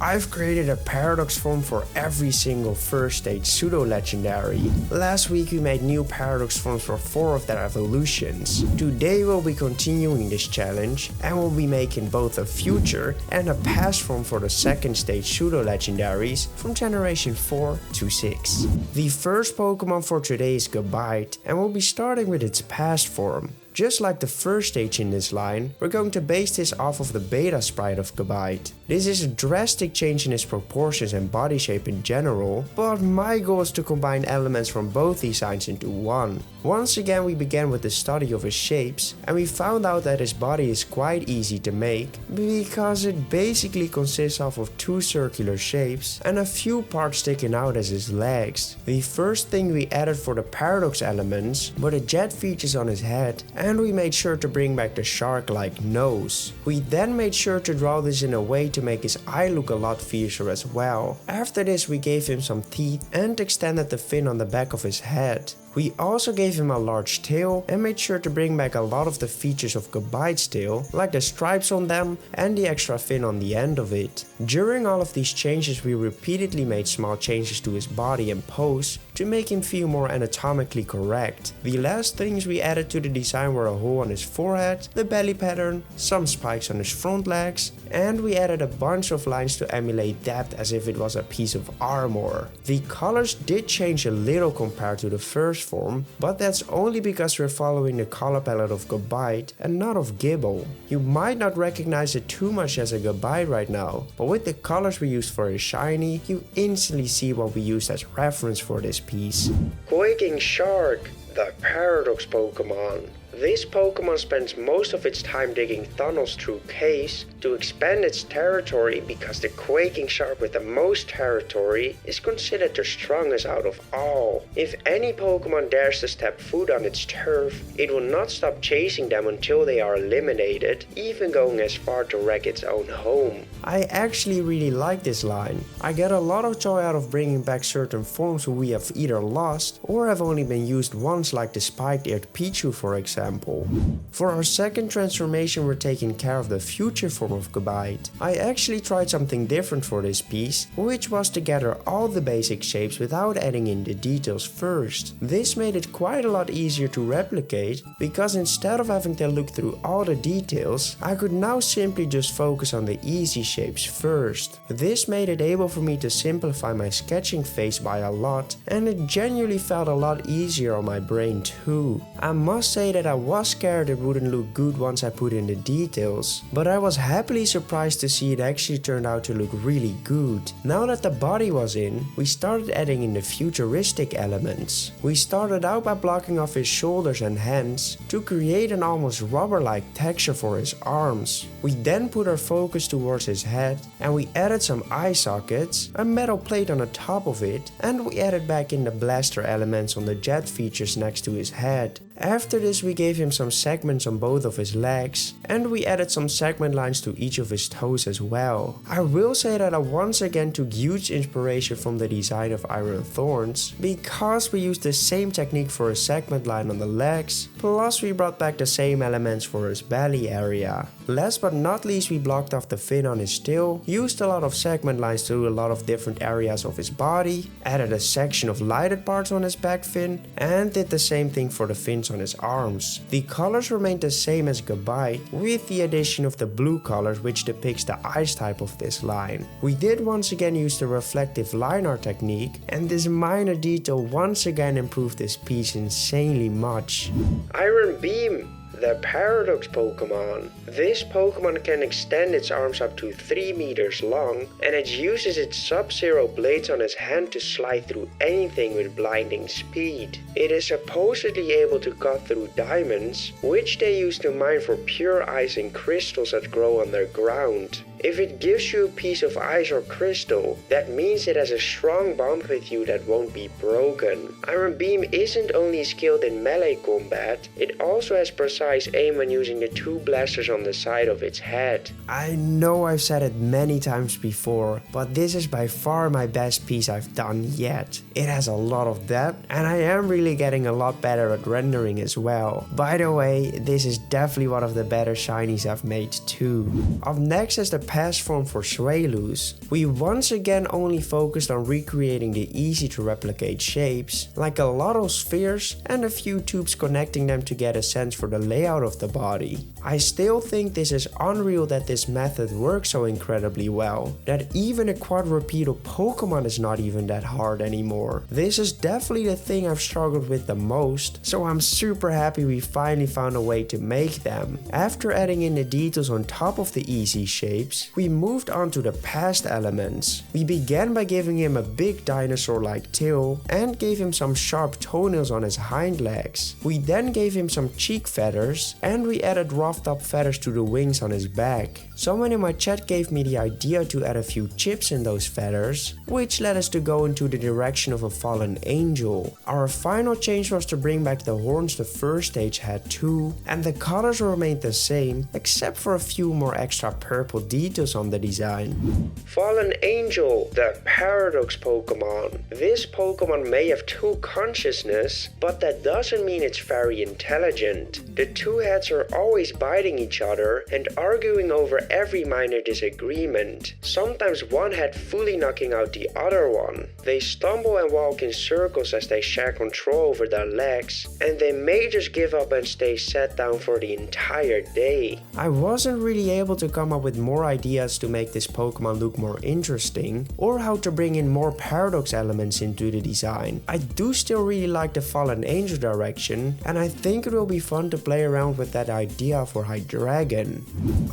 I've created a paradox form for every single first stage Pseudo Legendary. Last week we made new paradox forms for 4 of their evolutions. Today we'll be continuing this challenge and we'll be making both a future and a past form for the second stage Pseudo Legendaries from generation 4 to 6. The first Pokemon for today is Gabite and we'll be starting with its past form. Just like the first stage in this line, we're going to base this off of the beta sprite of Gabite. This is a drastic change in its proportions and body shape in general, but my goal is to combine elements from both designs into one. Once again we began with the study of his shapes and we found out that his body is quite easy to make because it basically consists of 2 circular shapes and a few parts sticking out as his legs. The first thing we added for the paradox elements were the jet features on his head, and we made sure to bring back the shark-like nose. We then made sure to draw this in a way to make his eye look a lot fiercer as well. After this we gave him some teeth and extended the fin on the back of his head. We also gave him a large tail and made sure to bring back a lot of the features of Gabite's tail, like the stripes on them and the extra fin on the end of it. During all of these changes we repeatedly made small changes to his body and pose to make him feel more anatomically correct. The last things we added to the design were a hole on his forehead, the belly pattern, some spikes on his front legs, and we added a bunch of lines to emulate depth as if it was a piece of armor. The colors did change a little compared to the first form, but that's only because we're following the color palette of Gabite and not of Gibble. You might not recognize it too much as a Gabite right now, but with the colors we used for his shiny, you instantly see what we used as reference for this piece. Quaking Shark, the Paradox Pokemon. This Pokemon spends most of its time digging tunnels through caves to expand its territory because the Quaking Shark with the most territory is considered the strongest out of all. If any Pokemon dares to step foot on its turf, it will not stop chasing them until they are eliminated, even going as far to wreck its own home. I actually really like this line. I get a lot of joy out of bringing back certain forms who we have either lost or have only been used once, like the spiked-eared Pichu for example. For our second transformation we're taking care of the future form of Gabite. I actually tried something different for this piece, which was to gather all the basic shapes without adding in the details first. This made it quite a lot easier to replicate because instead of having to look through all the details, I could now simply just focus on the easy shapes first. This made it able for me to simplify my sketching phase by a lot, and it genuinely felt a lot easier on my brain too. I must say that I was scared it wouldn't look good once I put in the details, but I was happily surprised to see it actually turned out to look really good. Now that the body was in, we started adding in the futuristic elements. We started out by blocking off his shoulders and hands to create an almost rubber-like texture for his arms. We then put our focus towards his head and we added some eye sockets, a metal plate on the top of it, and we added back in the blaster elements on the jet features next to his head. After this we gave him some segments on both of his legs, and we added some segment lines to each of his toes as well. I will say that I once again took huge inspiration from the design of Iron Thorns, because we used the same technique for a segment line on the legs, plus we brought back the same elements for his belly area. Last but not least we blocked off the fin on his tail, used a lot of segment lines to do a lot of different areas of his body, added a section of lighted parts on his back fin, and did the same thing for the fins on his arms. The colors remained the same as Gabite, with the addition of the blue color which depicts the ice type of this line. We did once again use the reflective line art technique, and this minor detail once again improved this piece insanely much. Iron Beam, the Paradox Pokemon. This Pokemon can extend its arms up to 3 meters long, and it uses its Sub-Zero blades on its hand to slide through anything with blinding speed. It is supposedly able to cut through diamonds, which they use to mine for pure ice and crystals that grow underground. If it gives you a piece of ice or crystal, that means it has a strong bond with you that won't be broken. Iron Beam isn't only skilled in melee combat, it also has precise aim when using the 2 blasters on the side of its head. I know I've said it many times before, but this is by far my best piece I've done yet. It has a lot of depth, and I am really getting a lot better at rendering as well. By the way, this is definitely one of the better shinies I've made too. Up next is the past form for Zweilous, we once again only focused on recreating the easy to replicate shapes, like a lot of spheres and a few tubes connecting them to get a sense for the layout of the body. I still think this is unreal that this method works so incredibly well, that even a quadrupedal Pokemon is not even that hard anymore. This is definitely the thing I've struggled with the most, so I'm super happy we finally found a way to make them. After adding in the details on top of the easy shapes, we moved on to the past elements. We began by giving him a big dinosaur-like tail and gave him some sharp toenails on his hind legs. We then gave him some cheek feathers and we added roughed up feathers to the wings on his back. Someone in my chat gave me the idea to add a few chips in those feathers, which led us to go into the direction of a fallen angel. Our final change was to bring back the horns the first stage had too, and the colors remained the same except for a few more extra purple details on the design. Fallen Angel, the Paradox Pokemon. This Pokemon may have two consciousness, but that doesn't mean it's very intelligent. The two heads are always biting each other and arguing over every minor disagreement, sometimes one head fully knocking out the other one. They stumble and walk in circles as they share control over their legs, and they may just give up and stay sat down for the entire day. I wasn't really able to come up with more ideas to make this Pokemon look more interesting, or how to bring in more paradox elements into the design. I do still really like the Fallen Angel direction, and I think it will be fun to play around with that idea for Hydreigon.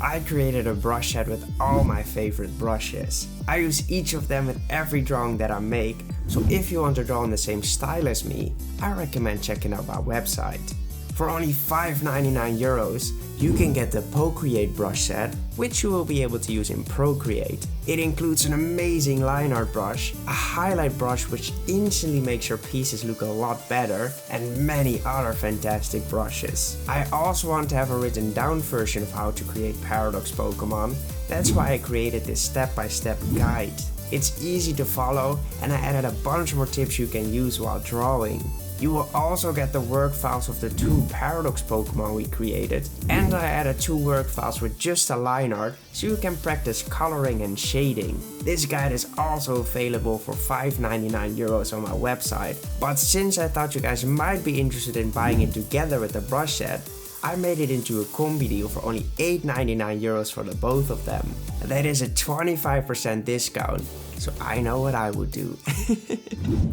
I created a brush set with all my favorite brushes. I use each of them with every drawing that I make, so if you want to draw in the same style as me, I recommend checking out my website. For only €5.99, you can get the Procreate brush set, which you will be able to use in Procreate. It includes an amazing line art brush, a highlight brush which instantly makes your pieces look a lot better, and many other fantastic brushes. I also want to have a written down version of how to create Paradox Pokemon. That's why I created this step-by-step guide. It's easy to follow, and I added a bunch more tips you can use while drawing. You will also get the work files of the two Paradox Pokemon we created, and I added 2 work files with just a line art so you can practice coloring and shading. This guide is also available for €5.99 on my website, but since I thought you guys might be interested in buying it together with the brush set, I made it into a combi deal for only €8.99 for the both of them. That is a 25% discount, so I know what I would do.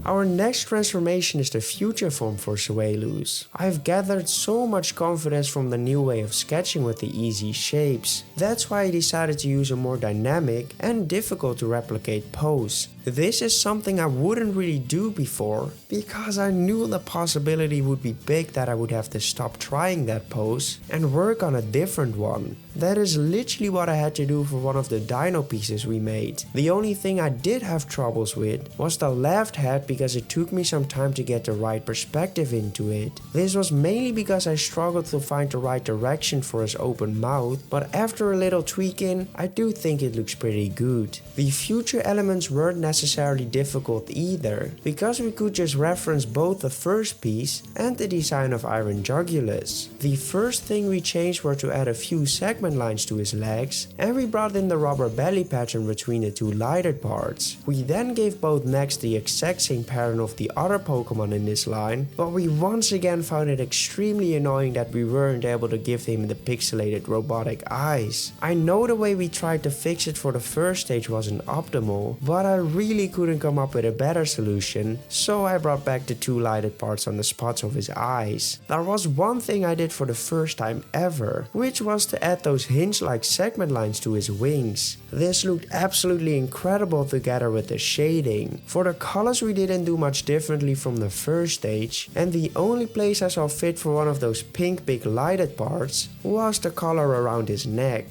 Our next transformation is the future form for Zweilous. I've gathered so much confidence from the new way of sketching with the easy shapes. That's why I decided to use a more dynamic and difficult to replicate pose. This is something I wouldn't really do before, because I knew the possibility would be big that I would have to stop trying that pose and work on a different one. That is literally what I had to do for one of the dino pieces we made. The only thing I did have troubles with was the left head, because it took me some time to get the right perspective into it. This was mainly because I struggled to find the right direction for his open mouth, but after a little tweaking, I do think it looks pretty good. The future elements weren't necessarily difficult either, because we could just reference both the first piece and the design of Iron Jugulus. The first thing we changed were to add a few segment lines to his legs, and we brought in the rubber belly pattern between the two lighted parts. We then gave both necks the exact same pattern of the other Pokemon in this line, but we once again found it extremely annoying that we weren't able to give him the pixelated robotic eyes. I know the way we tried to fix it for the first stage wasn't optimal, but I really couldn't come up with a better solution, so I brought back the two lighted parts on the spots of his eyes. There was one thing I did for the first time ever, which was to add those hinge-like segment lines to his wings. This looked absolutely incredible together with the shading. For the colors we didn't do much differently from the first stage, and the only place I saw fit for one of those pink big lighted parts was the color around his neck.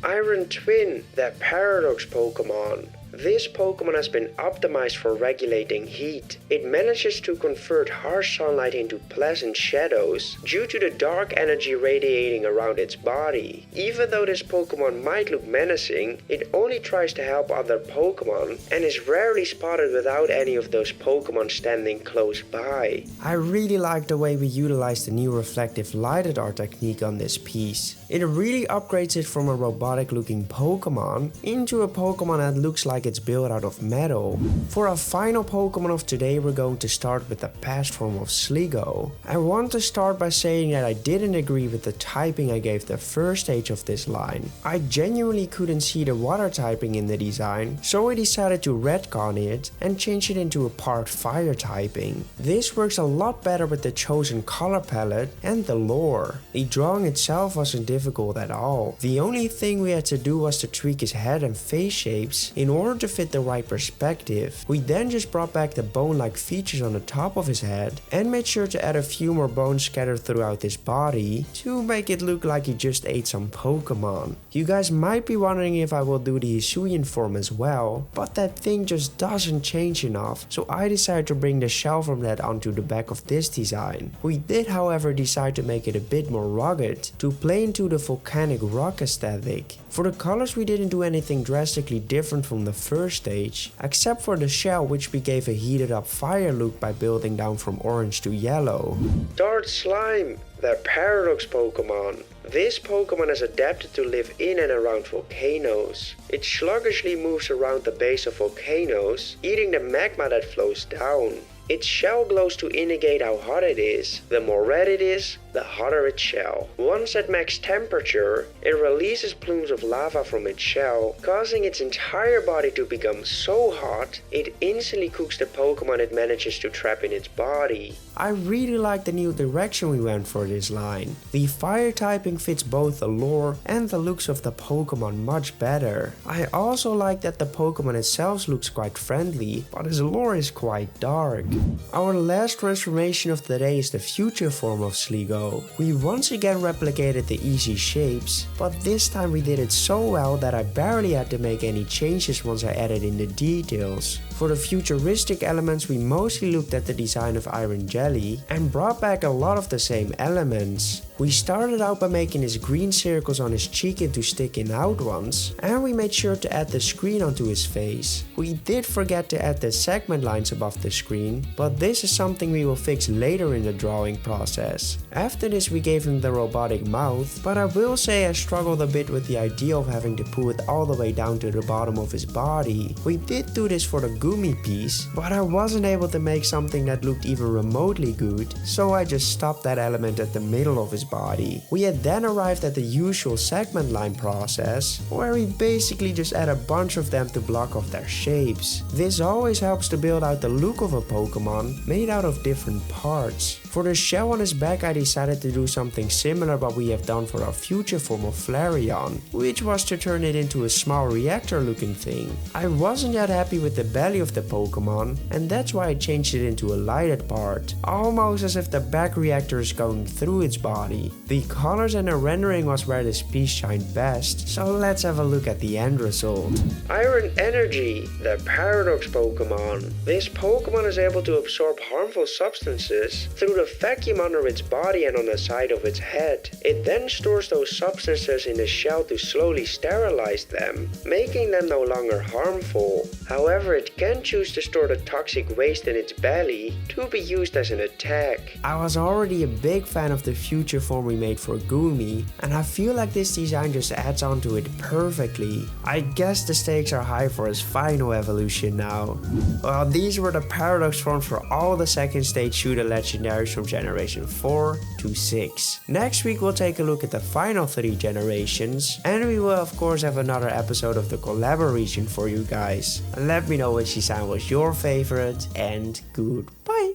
Iron Twin, that Paradox Pokemon. This Pokemon has been optimized for regulating heat. It manages to convert harsh sunlight into pleasant shadows due to the dark energy radiating around its body. Even though this Pokemon might look menacing, it only tries to help other Pokemon and is rarely spotted without any of those Pokemon standing close by. I really like the way we utilized the new reflective lighted art technique on this piece. It really upgrades it from a robotic looking Pokemon into a Pokemon that looks like it's built out of metal. For our final Pokemon of today, we're going to start with the past form of Sliggo. I want to start by saying that I didn't agree with the typing I gave the first stage of this line. I genuinely couldn't see the water typing in the design, so I decided to retcon it and change it into a part fire typing. This works a lot better with the chosen color palette and the lore. The drawing itself wasn't difficult at all. The only thing we had to do was to tweak his head and face shapes in order to fit the right perspective. We then just brought back the bone-like features on the top of his head and made sure to add a few more bones scattered throughout his body to make it look like he just ate some Pokemon. You guys might be wondering if I will do the Hisuian form as well, but that thing just doesn't change enough, so I decided to bring the shell from that onto the back of this design. We did however decide to make it a bit more rugged to play into the volcanic rock aesthetic. For the colors we didn't do anything drastically different from the first stage, except for the shell, which we gave a heated up fire look by building down from orange to yellow. Dark Slime, the Paradox Pokemon. This Pokemon is adapted to live in and around volcanoes. It sluggishly moves around the base of volcanoes, eating the magma that flows down. Its shell glows to indicate how hot it is. The more red it is, the hotter its shell. Once at max temperature, it releases plumes of lava from its shell, causing its entire body to become so hot, it instantly cooks the Pokemon it manages to trap in its body. I really like the new direction we went for this line. The fire typing fits both the lore and the looks of the Pokemon much better. I also like that the Pokemon itself looks quite friendly, but his lore is quite dark. Our last transformation of the day is the future form of Sliggo. We once again replicated the easy shapes, but this time we did it so well that I barely had to make any changes once I added in the details. For the futuristic elements, we mostly looked at the design of Iron Jelly and brought back a lot of the same elements. We started out by making his green circles on his cheek into sticking out ones, and we made sure to add the screen onto his face. We did forget to add the segment lines above the screen, but this is something we will fix later in the drawing process. After this we gave him the robotic mouth, but I will say I struggled a bit with the idea of having to pull it all the way down to the bottom of his body. We did do this for the Gumi piece, but I wasn't able to make something that looked even remotely good, so I just stopped that element at the middle of his body. We had then arrived at the usual segment line process, where we basically just add a bunch of them to block off their shapes. This always helps to build out the look of a Pokemon made out of different parts. For the shell on his back, I decided to do something similar what we have done for our future form of Flareon, which was to turn it into a small reactor looking thing. I wasn't that happy with the belly of the Pokemon, and that's why I changed it into a lighted part, almost as if the back reactor is going through its body. The colors and the rendering was where this piece shined best, so let's have a look at the end result. Iron Energy, the Paradox Pokemon. This Pokemon is able to absorb harmful substances through the vacuum under its body and on the side of its head. It then stores those substances in the shell to slowly sterilize them, making them no longer harmful. However, it can choose to store the toxic waste in its belly to be used as an attack. I was already a big fan of the future form we made for Gumi, and I feel like this design just adds on to it perfectly. I guess the stakes are high for his final evolution now. Well, these were the Paradox forms for all the second stage Pseudo Legendaries from Generation 4 to 6. Next week we'll take a look at the final 3 generations, and we will of course have another episode of the collab region for you guys. Let me know which design was your favorite, and goodbye!